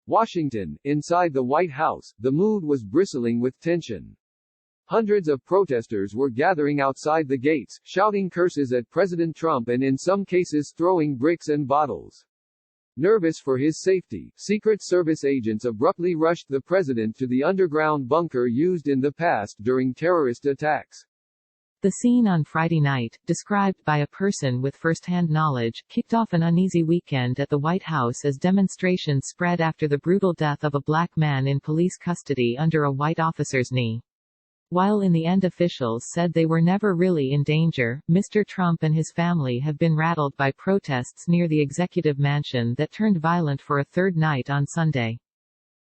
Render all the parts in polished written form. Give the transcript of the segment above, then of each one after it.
Washington, inside the White House, the mood was bristling with tension. Hundreds of protesters were gathering outside the gates, shouting curses at President Trump and in some cases throwing bricks and bottles. Nervous for his safety, Secret Service agents abruptly rushed the president to the underground bunker used in the past during terrorist attacks. The scene on Friday night, described by a person with first-hand knowledge, kicked off an uneasy weekend at the White House as demonstrations spread after the brutal death of a black man in police custody under a white officer's knee. While in the end officials said they were never really in danger, Mr. Trump and his family have been rattled by protests near the executive mansion that turned violent for a third night on Sunday.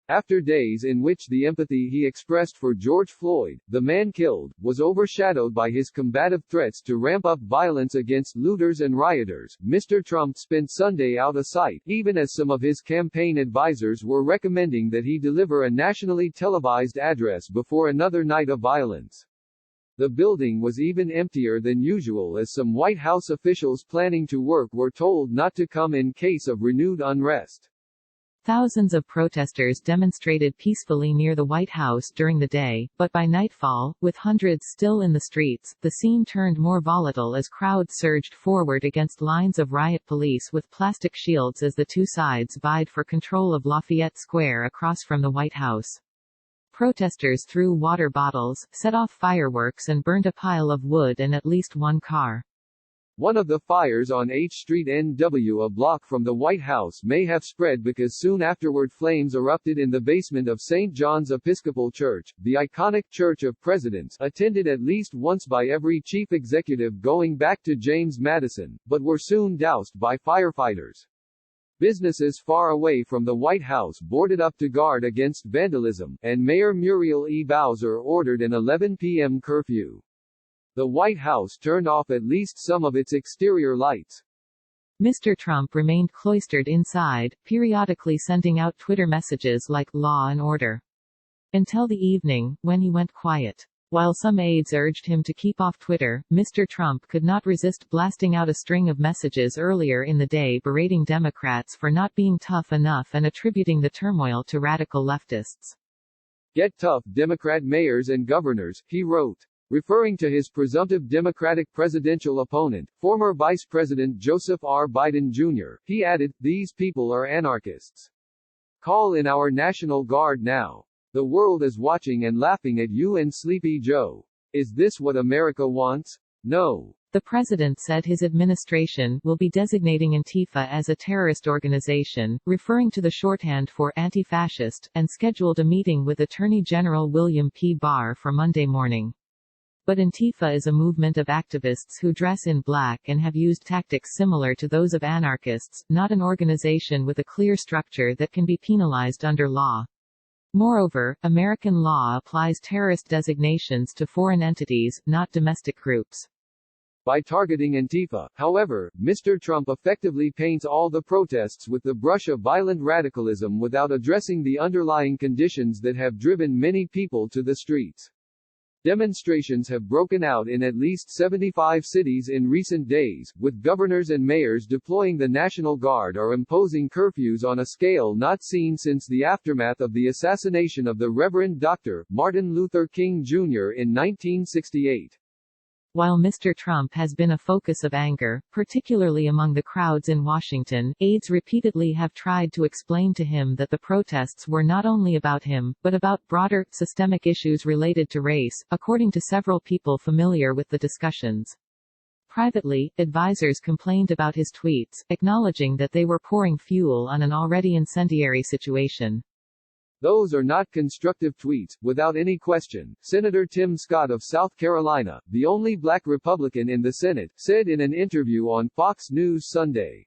After days in which the empathy he expressed for George Floyd, the man killed, was overshadowed by his combative threats to ramp up violence against looters and rioters, Mr. Trump spent Sunday out of sight, even as some of his campaign advisors were recommending that he deliver a nationally televised address before another night of violence. The building was even emptier than usual as some White House officials planning to work were told not to come in case of renewed unrest. Thousands of protesters demonstrated peacefully near the White House during the day, but by nightfall, with hundreds still in the streets, the scene turned more volatile as crowds surged forward against lines of riot police with plastic shields as the two sides vied for control of Lafayette Square across from the White House. Protesters threw water bottles, set off fireworks and burned a pile of wood and at least one car. One of the fires on H Street NW, a block from the White House, may have spread because soon afterward flames erupted in the basement of St. John's Episcopal Church, the iconic Church of Presidents, attended at least once by every chief executive going back to James Madison, but were soon doused by firefighters. Businesses far away from the White House boarded up to guard against vandalism, and Mayor Muriel E. Bowser ordered an 11 p.m. curfew. The White House turned off at least some of its exterior lights. Mr. Trump remained cloistered inside, periodically sending out Twitter messages like "law and order," until the evening, when he went quiet. While some aides urged him to keep off Twitter, Mr. Trump could not resist blasting out a string of messages earlier in the day berating Democrats for not being tough enough and attributing the turmoil to radical leftists. "Get tough, Democrat mayors and governors," he wrote. Referring to his presumptive Democratic presidential opponent, former Vice President Joseph R. Biden Jr., he added, "These people are anarchists. Call in our National Guard now. The world is watching and laughing at you and Sleepy Joe. Is this what America wants? No." The president said his administration will be designating Antifa as a terrorist organization, referring to the shorthand for anti-fascist, and scheduled a meeting with Attorney General William P. Barr for Monday morning. But Antifa is a movement of activists who dress in black and have used tactics similar to those of anarchists, not an organization with a clear structure that can be penalized under law. Moreover, American law applies terrorist designations to foreign entities, not domestic groups. By targeting Antifa, however, Mr. Trump effectively paints all the protests with the brush of violent radicalism without addressing the underlying conditions that have driven many people to the streets. Demonstrations have broken out in at least 75 cities in recent days, with governors and mayors deploying the National Guard or imposing curfews on a scale not seen since the aftermath of the assassination of the Reverend Dr. Martin Luther King Jr. in 1968. While Mr. Trump has been a focus of anger, particularly among the crowds in Washington, aides repeatedly have tried to explain to him that the protests were not only about him, but about broader, systemic issues related to race, according to several people familiar with the discussions. Privately, advisors complained about his tweets, acknowledging that they were pouring fuel on an already incendiary situation. "Those are not constructive tweets, without any question," Senator Tim Scott of South Carolina, the only black Republican in the Senate, said in an interview on Fox News Sunday.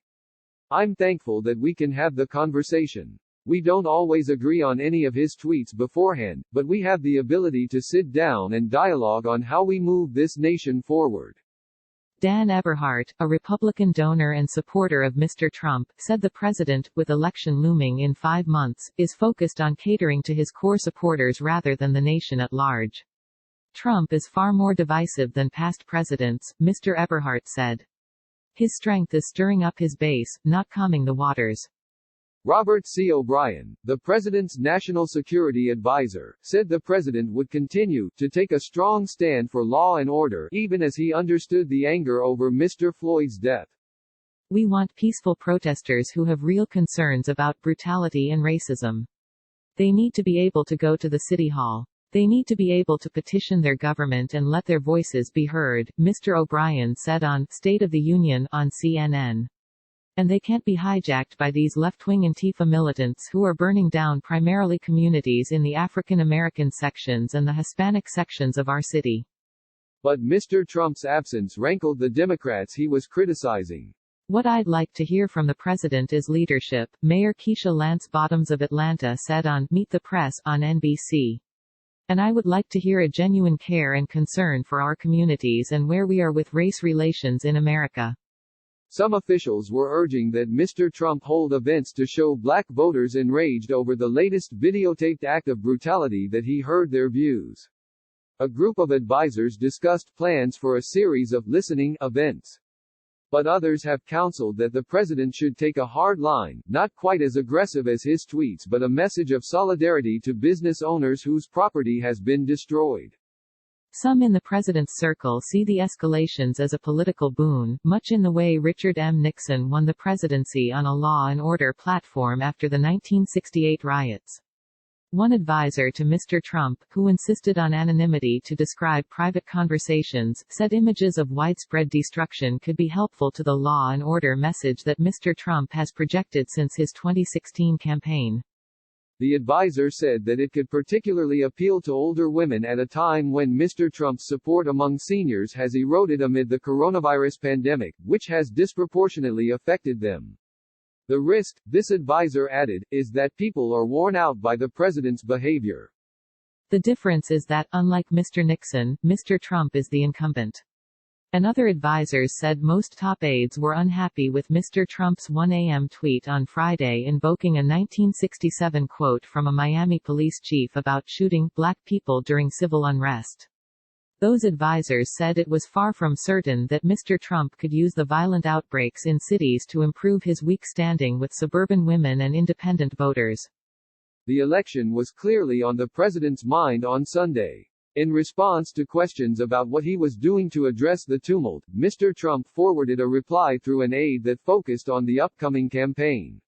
"I'm thankful that we can have the conversation. We don't always agree on any of his tweets beforehand, but we have the ability to sit down and dialogue on how we move this nation forward." Dan Eberhart, a Republican donor and supporter of Mr. Trump, said the president, with election looming in 5 months, is focused on catering to his core supporters rather than the nation at large. "Trump is far more divisive than past presidents," Mr. Eberhart said. "His strength is stirring up his base, not calming the waters." Robert C. O'Brien, the president's national security advisor, said the president would continue to take a strong stand for law and order, even as he understood the anger over Mr. Floyd's death. We want peaceful protesters who have real concerns about brutality and racism. They need to be able to go to the city hall. They need to be able to petition their government and let their voices be heard, Mr. O'Brien said on State of the Union on CNN. And they can't be hijacked by these left-wing Antifa militants who are burning down primarily communities in the African American sections and the Hispanic sections of our city. But Mr. Trump's absence rankled the Democrats he was criticizing. What I'd like to hear from the president is leadership, Mayor Keisha Lance Bottoms of Atlanta said on Meet the Press on NBC. And I would like to hear a genuine care and concern for our communities and where we are with race relations in America. Some officials were urging that Mr. Trump hold events to show black voters enraged over the latest videotaped act of brutality that he heard their views. A group of advisors discussed plans for a series of listening events. But others have counseled that the president should take a hard line, not quite as aggressive as his tweets but a message of solidarity to business owners whose property has been destroyed. Some in the president's circle see the escalations as a political boon, much in the way Richard M. Nixon won the presidency on a law and order platform after the 1968 riots. One advisor to Mr. Trump, who insisted on anonymity to describe private conversations, said images of widespread destruction could be helpful to the law and order message that Mr. Trump has projected since his 2016 campaign. The advisor said that it could particularly appeal to older women at a time when Mr. Trump's support among seniors has eroded amid the coronavirus pandemic, which has disproportionately affected them. The risk, this advisor added, is that people are worn out by the president's behavior. The difference is that, unlike Mr. Nixon, Mr. Trump is the incumbent. And other advisors said most top aides were unhappy with Mr. Trump's 1 a.m. tweet on Friday invoking a 1967 quote from a Miami police chief about shooting black people during civil unrest. Those advisors said it was far from certain that Mr. Trump could use the violent outbreaks in cities to improve his weak standing with suburban women and independent voters. The election was clearly on the president's mind on Sunday. In response to questions about what he was doing to address the tumult, Mr. Trump forwarded a reply through an aide that focused on the upcoming campaign.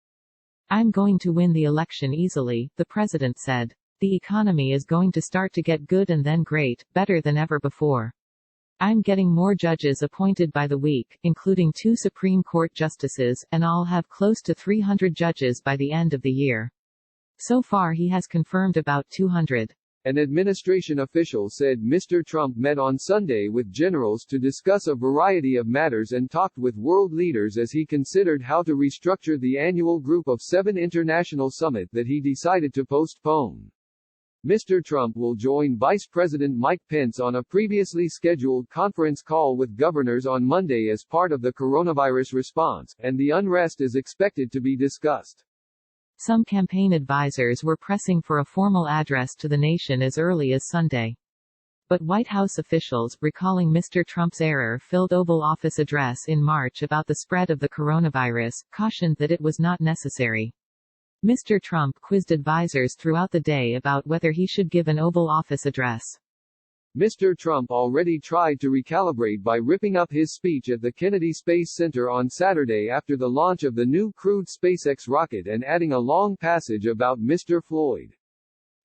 I'm going to win the election easily, the president said. The economy is going to start to get good and then great, better than ever before. I'm getting more judges appointed by the week, including 2 Supreme Court justices, and I'll have close to 300 judges by the end of the year. So far he has confirmed about 200. An administration official said Mr. Trump met on Sunday with generals to discuss a variety of matters and talked with world leaders as he considered how to restructure the annual Group of 7 international summit that he decided to postpone. Mr. Trump will join Vice President Mike Pence on a previously scheduled conference call with governors on Monday as part of the coronavirus response, and the unrest is expected to be discussed. Some campaign advisors were pressing for a formal address to the nation as early as Sunday. But White House officials, recalling Mr. Trump's error-filled Oval Office address in March about the spread of the coronavirus, cautioned that it was not necessary. Mr. Trump quizzed advisors throughout the day about whether he should give an Oval Office address. Mr. Trump already tried to recalibrate by ripping up his speech at the Kennedy Space Center on Saturday after the launch of the new crewed SpaceX rocket and adding a long passage about Mr. Floyd.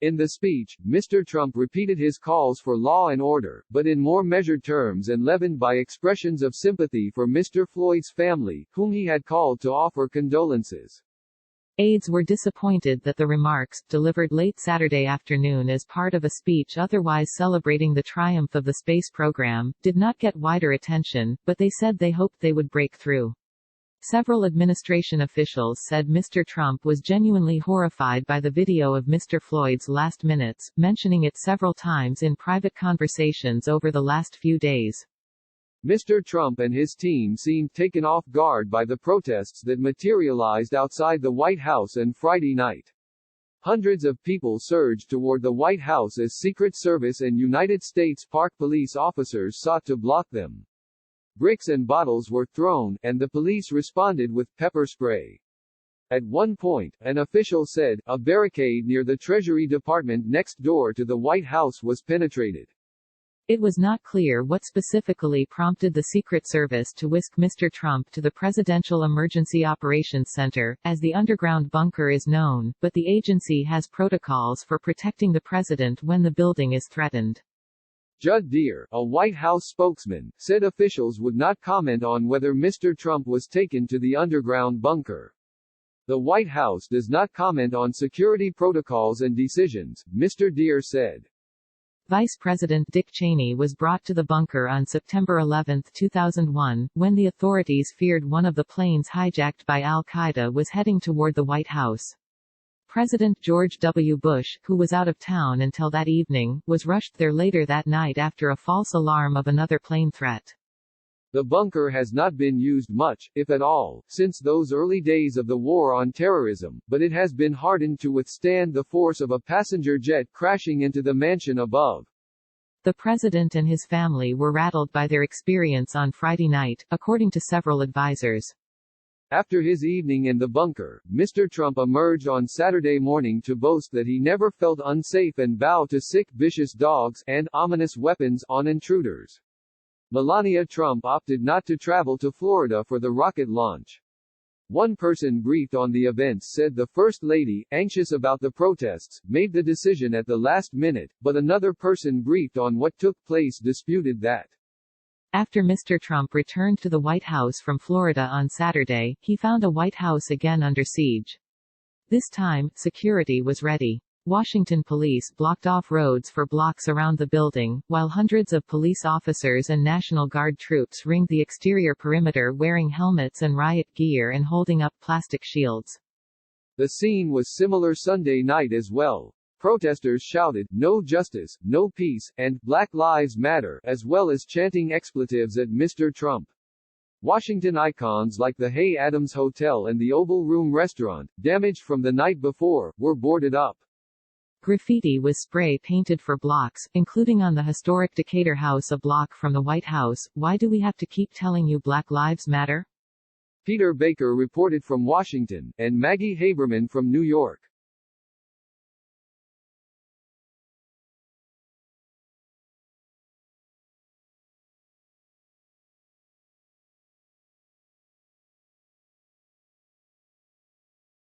In the speech, Mr. Trump repeated his calls for law and order, but in more measured terms and leavened by expressions of sympathy for Mr. Floyd's family, whom he had called to offer condolences. Aides were disappointed that the remarks, delivered late Saturday afternoon as part of a speech otherwise celebrating the triumph of the space program, did not get wider attention, but they said they hoped they would break through. Several administration officials said Mr. Trump was genuinely horrified by the video of Mr. Floyd's last minutes, mentioning it several times in private conversations over the last few days. Mr. Trump and his team seemed taken off guard by the protests that materialized outside the White House on Friday night. Hundreds of people surged toward the White House as Secret Service and United States Park Police officers sought to block them. Bricks and bottles were thrown, and the police responded with pepper spray. At one point, an official said, a barricade near the Treasury Department next door to the White House was penetrated. It was not clear what specifically prompted the Secret Service to whisk Mr. Trump to the Presidential Emergency Operations Center, as the underground bunker is known, but the agency has protocols for protecting the president when the building is threatened. Judd Deere, a White House spokesman, said officials would not comment on whether Mr. Trump was taken to the underground bunker. The White House does not comment on security protocols and decisions, Mr. Deere said. Vice President Dick Cheney was brought to the bunker on September 11, 2001, when the authorities feared one of the planes hijacked by al-Qaeda was heading toward the White House. President George W. Bush, who was out of town until that evening, was rushed there later that night after a false alarm of another plane threat. The bunker has not been used much, if at all, since those early days of the war on terrorism, but it has been hardened to withstand the force of a passenger jet crashing into the mansion above. The president and his family were rattled by their experience on Friday night, according to several advisors. After his evening in the bunker, Mr. Trump emerged on Saturday morning to boast that he never felt unsafe and bow to sick, vicious dogs and ominous weapons on intruders. Melania Trump opted not to travel to Florida for the rocket launch. One person briefed on the events said the First Lady, anxious about the protests, made the decision at the last minute, but another person briefed on what took place disputed that. After Mr. Trump returned to the White House from Florida on Saturday, he found a White House again under siege. This time, security was ready. Washington police blocked off roads for blocks around the building, while hundreds of police officers and National Guard troops ringed the exterior perimeter wearing helmets and riot gear and holding up plastic shields. The scene was similar Sunday night as well. Protesters shouted, "No justice, no peace," and "Black Lives Matter," as well as chanting expletives at Mr. Trump. Washington icons like the Hay Adams Hotel and the Oval Room restaurant, damaged from the night before, were boarded up. Graffiti was spray-painted for blocks, including on the historic Decatur House a block from the White House. Why do we have to keep telling you Black Lives Matter? Peter Baker reported from Washington, and Maggie Haberman from New York.